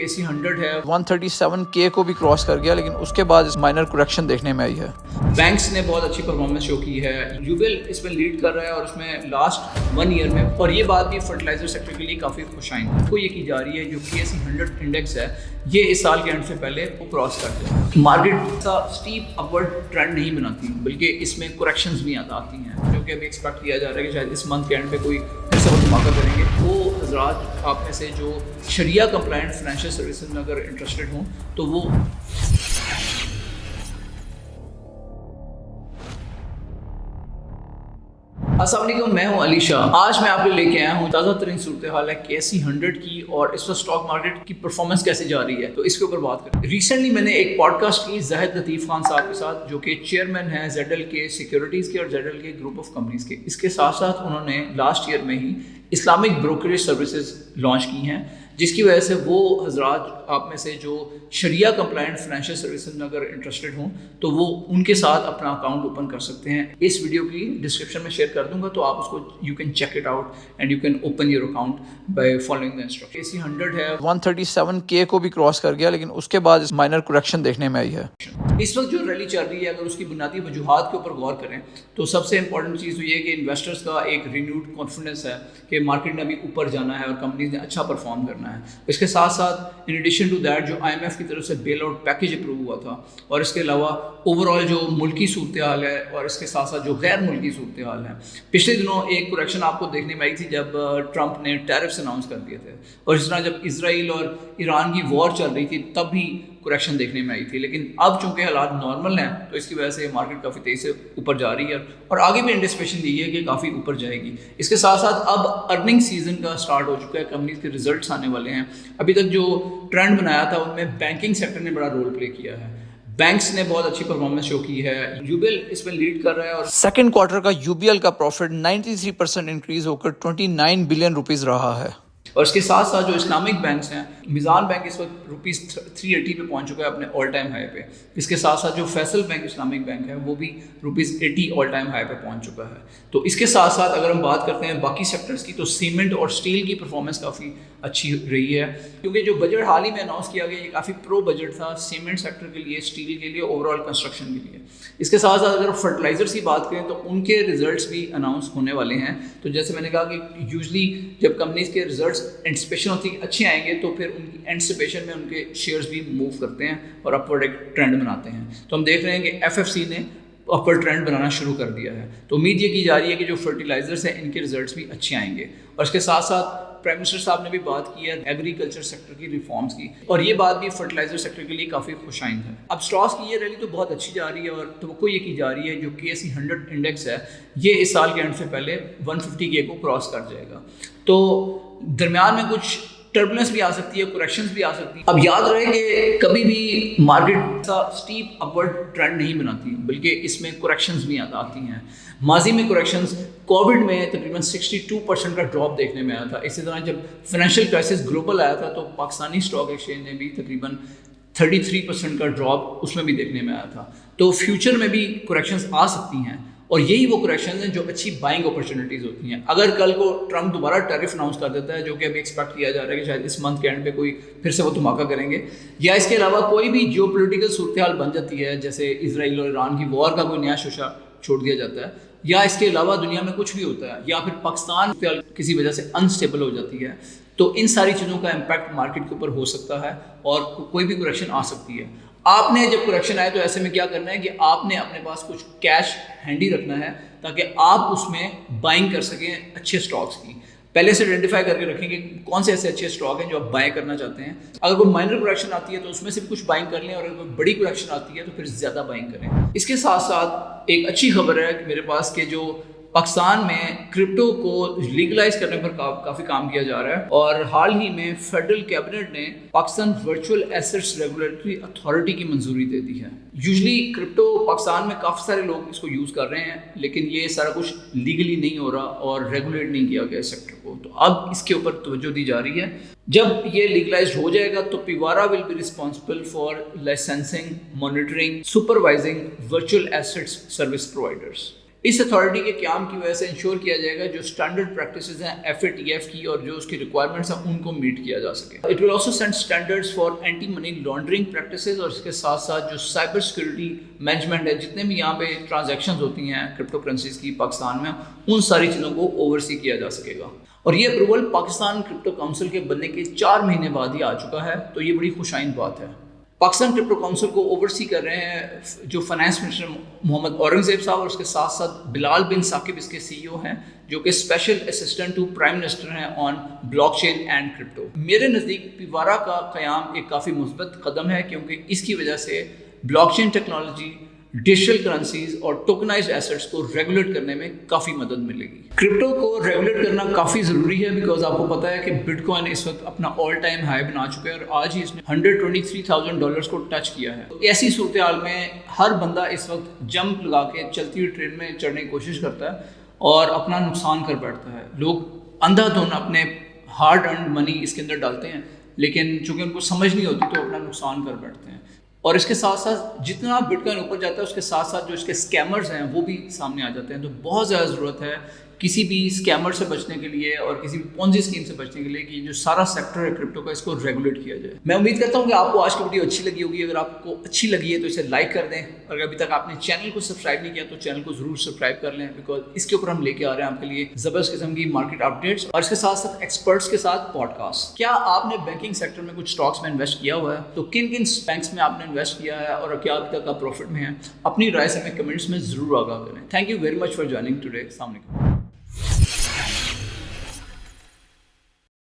AC100 ہے 137K کو بھی کراس کر گیا، لیکن اس کے بعد اس مائنر کریکشن دیکھنے میں آئی ہے۔ بینکس نے بہت اچھی پرفارمنس شو کی ہے، یوبل اس میں لیڈ کر رہا ہے اور اس میں لاسٹ 1 ایئر میں، اور یہ بات بھی فرٹیلائزر سیکٹر کے لیے کافی خوش آئند کو یہ کی جا رہی ہے جو AC100 انڈیکس ہے یہ اس سال کے اینڈ سے پہلے وہ کراس کر جائے۔ مارکیٹ کا اسٹیپ اپورڈ ٹرینڈ نہیں بناتی بلکہ اس میں کریکشنز بھی آتی ہیں جو کہ ابھی ایکسپیکٹ کیا جا رہا ہے کہ شاید اس منتھ کے اینڈ پہ کوئی پھر سے وہ دھماکہ کریں گے۔ وہ حضرات آپ میں سے جو شریعہ کمپلائنٹ فائنینشیل سروسز میں اگر انٹرسٹڈ ہوں تو وہ السلام علیکم، میں ہوں علی شاہ۔ آج میں آپ کو لے کے آیا ہوں تازہ ترین صورتحال ہے AC100 کی اور اس وقت اسٹاک مارکیٹ کی پرفارمنس کیسے جا رہی ہے، تو اس کے اوپر بات کریں۔ ریسنٹلی میں نے ایک پوڈ کاسٹ کی زاہد لطیف خان صاحب کے ساتھ، جو کہ چیئرمین ہیں ZL کے سیکیورٹیز کے اور ZL کے گروپ آف کمپنیز کے۔ اس کے ساتھ ساتھ انہوں نے لاسٹ ایئر میں ہی اسلامک بروکریج سروسز لانچ کی ہیں، جس کی وجہ سے وہ حضرات آپ میں سے جو شریعہ کمپلائنٹ فائنینشیل سروسز میں اگر انٹرسٹڈ ہوں تو وہ ان کے ساتھ اپنا اکاؤنٹ اوپن کر سکتے ہیں۔ اس ویڈیو کی ڈسکرپشن میں شیئر کر دوں گا تو آپ اس کو you can check it out and you can open your account by following the instruction. AC100 ہے 137K کو بھی کراس کر گیا، لیکن اس کے بعد اس مائنر کریکشن دیکھنے میں آئی ہے۔ اس وقت جو ریلی چل رہی ہے اگر اس کی بنیادی وجوہات کے اوپر غور کریں تو سب سے امپورٹنٹ چیز تو یہ ہے کہ انویسٹرز کا ایک رینیوڈ کانفیڈنس ہے کہ مارکیٹ نے ابھی اوپر جانا ہے اور کمپنیز نے اچھا پرفارم کرنا ہے۔ اس کے ساتھ ساتھ ان ایڈیشن ٹو دیٹ جو IMF کی طرف سے بیل آؤٹ پیکیج اپروو ہوا تھا، اور اس کے علاوہ اوور آل جو ملکی صورتحال ہے اور اس کے ساتھ ساتھ جو غیر ملکی صورتحال ہے۔ پچھلے دنوں ایک کریکشن آپ کو دیکھنے میں آئی تھی جب ٹرمپ نے ٹیرفس اناؤنس کر دیے تھے، اور اس طرح جب اسرائیل اور ایران کی وار چل رہی تھی تب بھی کریکشن دیکھنے میں آئی تھی، لیکن اب چونکہ حالات نارمل ہیں تو اس کی وجہ سے مارکیٹ کافی تیزی سے اوپر جا رہی ہے اور آگے بھی انٹسپیشن دی ہے کہ کافی اوپر جائے گی۔ اس کے ساتھ ساتھ اب ارننگ سیزن کا سٹارٹ ہو چکا ہے، کمپنیز کے ریزلٹس آنے والے ہیں۔ ابھی تک جو ٹرینڈ بنایا تھا ان میں بینکنگ سیکٹر نے بڑا رول پلے کیا ہے، بینکس نے بہت اچھی پرفارمنس شو کی ہے، یوبل اس میں لیڈ کر رہا ہے اور سیکنڈ کوارٹر کا UBL کا پروفٹ 93% انکریز ہو کر 29 بلین روپیز رہا ہے۔ اور اس کے ساتھ ساتھ جو اسلامک بینکس ہیں، میزان بینک اس وقت ₹380 پہ پہنچ چکا ہے اپنے آل ٹائم ہائی پہ۔ اس کے ساتھ ساتھ جو فیصل بینک اسلامک بینک ہے وہ بھی ₹80 آل ٹائم ہائی پہ پہنچ چکا ہے۔ تو اس کے ساتھ ساتھ اگر ہم بات کرتے ہیں باقی سیکٹرز کی تو سیمنٹ اور اسٹیل کی پرفارمنس کافی اچھی رہی ہے، کیونکہ جو بجٹ حال ہی میں اناؤنس کیا گیا یہ کافی پرو بجٹ تھا سیمنٹ سیکٹر کے لیے، اسٹیل کے لیے، اوور آل کنسٹرکشن کے لیے۔ اس کے ساتھ ساتھ اگر فرٹیلائزرز کی بات کریں تو ان کے ریزلٹس بھی اناؤنس ہونے والے ہیں۔ تو جیسے میں نے کہا کہ یوزلی جب کمپنیز کے ریزلٹس اینٹسپیشن ہوتی اچھے آئیں گے تو پھر ان کی اینٹسپیشن میں ان کے شیئرز بھی موو کرتے ہیں اور اپورڈ ایک ٹرینڈ بناتے ہیں۔ تو ہم دیکھ رہے ہیں کہ FFC نے اپورڈ ٹرینڈ بنانا شروع کر دیا ہے، تو امید یہ کی جا رہی ہے کہ جو فرٹیلائزرز ہیں ان کے ریزلٹس بھی اچھے آئیں گے۔ اور اس کے ساتھ ساتھ پرائم منسٹر صاحب نے بھی بات کی ہے ایگریکلچر سیکٹر کی ریفارمز کی، اور یہ بات بھی فرٹیلائزر سیکٹر کے لیے کافی خوش آئند ہے۔ اب اسٹاکس کی یہ ریلی تو بہت اچھی جا رہی ہے اور توقع یہ کی جا رہی ہے جو AC100 انڈیکس ہے یہ اس سال کے اینڈ سے پہلے 150K کو کراس کر جائے گا۔ تو درمیان میں کچھ ٹربولنس بھی آ سکتی ہے، کریکشنز بھی آ سکتی ہیں۔ اب یاد رہے کہ کبھی بھی مارکیٹ کا اسٹیپ اپورڈ ٹرینڈ نہیں بناتی بلکہ اس میں کریکشنز بھی آتی ہیں۔ ماضی میں کریکشنز کووڈ میں تقریباً 62% کا ڈراپ دیکھنے میں آیا تھا۔ اسی طرح جب فائنینشیل کرائسس گلوبل آیا تھا تو پاکستانی اسٹاک ایکسچینج نے بھی تقریباً 33% کا ڈراپ اس میں بھی دیکھنے میں آیا تھا۔ تو فیوچر میں بھی کریکشنز آ سکتی ہیں، اور یہی وہ کریکشنز ہیں جو اچھی بائنگ اپرچونیٹیز ہوتی ہیں۔ اگر کل کو ٹرمپ دوبارہ ٹیرف اناؤنس کر دیتا ہے جو کہ ابھی ایکسپیکٹ کیا جا رہا ہے کہ شاید اس منتھ کے اینڈ پہ کوئی پھر سے وہ دھماکہ کریں گے، یا اس کے علاوہ کوئی بھی جیو پولیٹیکل صورتحال بن جاتی ہے جیسے اسرائیل اور ایران کی وار کا کوئی نیا شوشہ چھوڑ دیا جاتا ہے، یا اس کے علاوہ دنیا میں کچھ بھی ہوتا ہے، یا پھر پاکستان کسی وجہ سے انسٹیبل ہو جاتی ہے، تو ان ساری چیزوں کا امپیکٹ مارکیٹ کے اوپر ہو سکتا ہے اور کوئی بھی کریکشن آ سکتی ہے۔ آپ نے جب کریکشن آئے تو ایسے میں کیا کرنا ہے کہ آپ نے اپنے پاس کچھ کیش ہینڈی رکھنا ہے تاکہ آپ اس میں بائنگ کر سکیں اچھے اسٹاکس کی۔ پہلے سے آئیڈینٹیفائی کر کے رکھیں کہ کون سے ایسے اچھے اسٹاک ہیں جو آپ بائی کرنا چاہتے ہیں۔ اگر کوئی مائنر کریکشن آتی ہے تو اس میں سے بھی کچھ بائنگ کر لیں، اور اگر کوئی بڑی کریکشن آتی ہے تو پھر زیادہ بائنگ کریں۔ اس کے ساتھ ساتھ ایک اچھی خبر ہے کہ میرے پاس کہ جو پاکستان میں کرپٹو کو لیگلائز کرنے پر کافی کام کیا جا رہا ہے، اور حال ہی میں فیڈرل کیبنٹ نے Pakistan virtual assets regulatory authority کی منظوری دے دی ہے۔ یوزلی کرپٹو پاکستان میں کافی سارے لوگ اس کو یوز کر رہے ہیں، لیکن یہ سارا کچھ لیگلی نہیں ہو رہا اور ریگولیٹ نہیں کیا گیا سیکٹر کو، تو اب اس کے اوپر توجہ دی جا رہی ہے۔ جب یہ لیگلائزڈ ہو جائے گا تو PVARA will be responsible for licensing, monitoring, supervising virtual assets service providers. اس اتھارٹی کے قیام کی وجہ سے انشور کیا جائے گا جو اسٹینڈرڈ پریکٹسز ہیں FATF کی اور جو اس کی ریکوائرمنٹس ہیں ان کو میٹ کیا جا سکے. It will also set standards for anti money laundering practices اور اس کے ساتھ ساتھ جو سائبر سیکورٹی مینجمنٹ ہے جتنے بھی یہاں پہ ٹرانزیکشنز ہوتی ہیں کرپٹو کرنسیز کی پاکستان میں ان ساری چیزوں کو اوورسی کیا جا سکے گا. اور یہ اپروول پاکستان کرپٹو کونسل کے بننے کے 4 مہینے بعد ہی آ چکا ہے تو یہ بڑی خوش آئند بات ہے. پاکستان کرپٹو کونسل کو اوورسی کر رہے ہیں جو فائنانس منسٹر محمد اورنگزیب صاحب اور اس کے ساتھ ساتھ بلال بن ثاقب اس کے CEO ہیں جو کہ special assistant to prime minister ہیں on blockchain and crypto. میرے نزدیک پیوارا کا قیام ایک کافی مثبت قدم ہے کیونکہ اس کی وجہ سے blockchain technology digital currencies اور ٹوکنائزڈ ایسٹس کو ریگولیٹ کرنے میں کافی مدد ملے گی. کرپٹو کو ریگولیٹ کرنا کافی ضروری ہے بیکاز آپ کو پتہ ہے کہ بٹ کوائن اس وقت اپنا آل ٹائم ہائی بنا چکا ہے اور آج ہی اس نے $123,000 کو ٹچ کیا ہے. ایسی صورتحال میں ہر بندہ اس وقت جمپ لگا کے چلتی ہوئی ٹرین میں چڑھنے کی کوشش کرتا ہے اور اپنا نقصان کر بیٹھتا ہے. لوگ اندھا دھند اپنے ہارڈ ارنڈ منی اس کے اندر ڈالتے ہیں لیکن چونکہ ان کو سمجھ نہیں ہوتی تو اپنا نقصان کر بیٹھتے ہیں. اور اس کے ساتھ ساتھ جتنا بٹ کوائن اوپر جاتا ہے اس کے ساتھ ساتھ جو اس کے اسکیمرز ہیں وہ بھی سامنے آ جاتے ہیں. تو بہت زیادہ ضرورت ہے کسی بھی اسکیمر سے بچنے کے لیے اور کسی بھی پونزی اسکیم سے بچنے کے لیے کہ جو سارا سیکٹر ہے کرپٹو کا اس کو ریگولیٹ کیا جائے. میں امید کرتا ہوں کہ آپ کو آج کی ویڈیو اچھی لگی ہوگی. اگر آپ کو اچھی لگی ہے تو اسے لائک کر دیں اور اگر ابھی تک آپ نے چینل کو سبسکرائب نہیں کیا تو چینل کو ضرور سبسکرائب کر لیں بیکاز اس کے اوپر ہم لے کے آ رہے ہیں آپ کے لیے زبردست قسم کی مارکیٹ اپڈیٹس اور اس کے ساتھ ساتھ ایکسپرٹس کے ساتھ پوڈ کاسٹ. کیا آپ نے بینکنگ سیکٹر میں کچھ اسٹاکس میں انویسٹ کیا ہوا ہے تو کن کن بینکس میں آپ نے انویسٹ کیا ہے اور کیا ابھی تک آپ پروفٹ میں ہیں؟ اپنی رائے سے ہمیں کمنٹس میں ضرور آگاہ کریں. Thank you very much for joining today. السلام علیکم.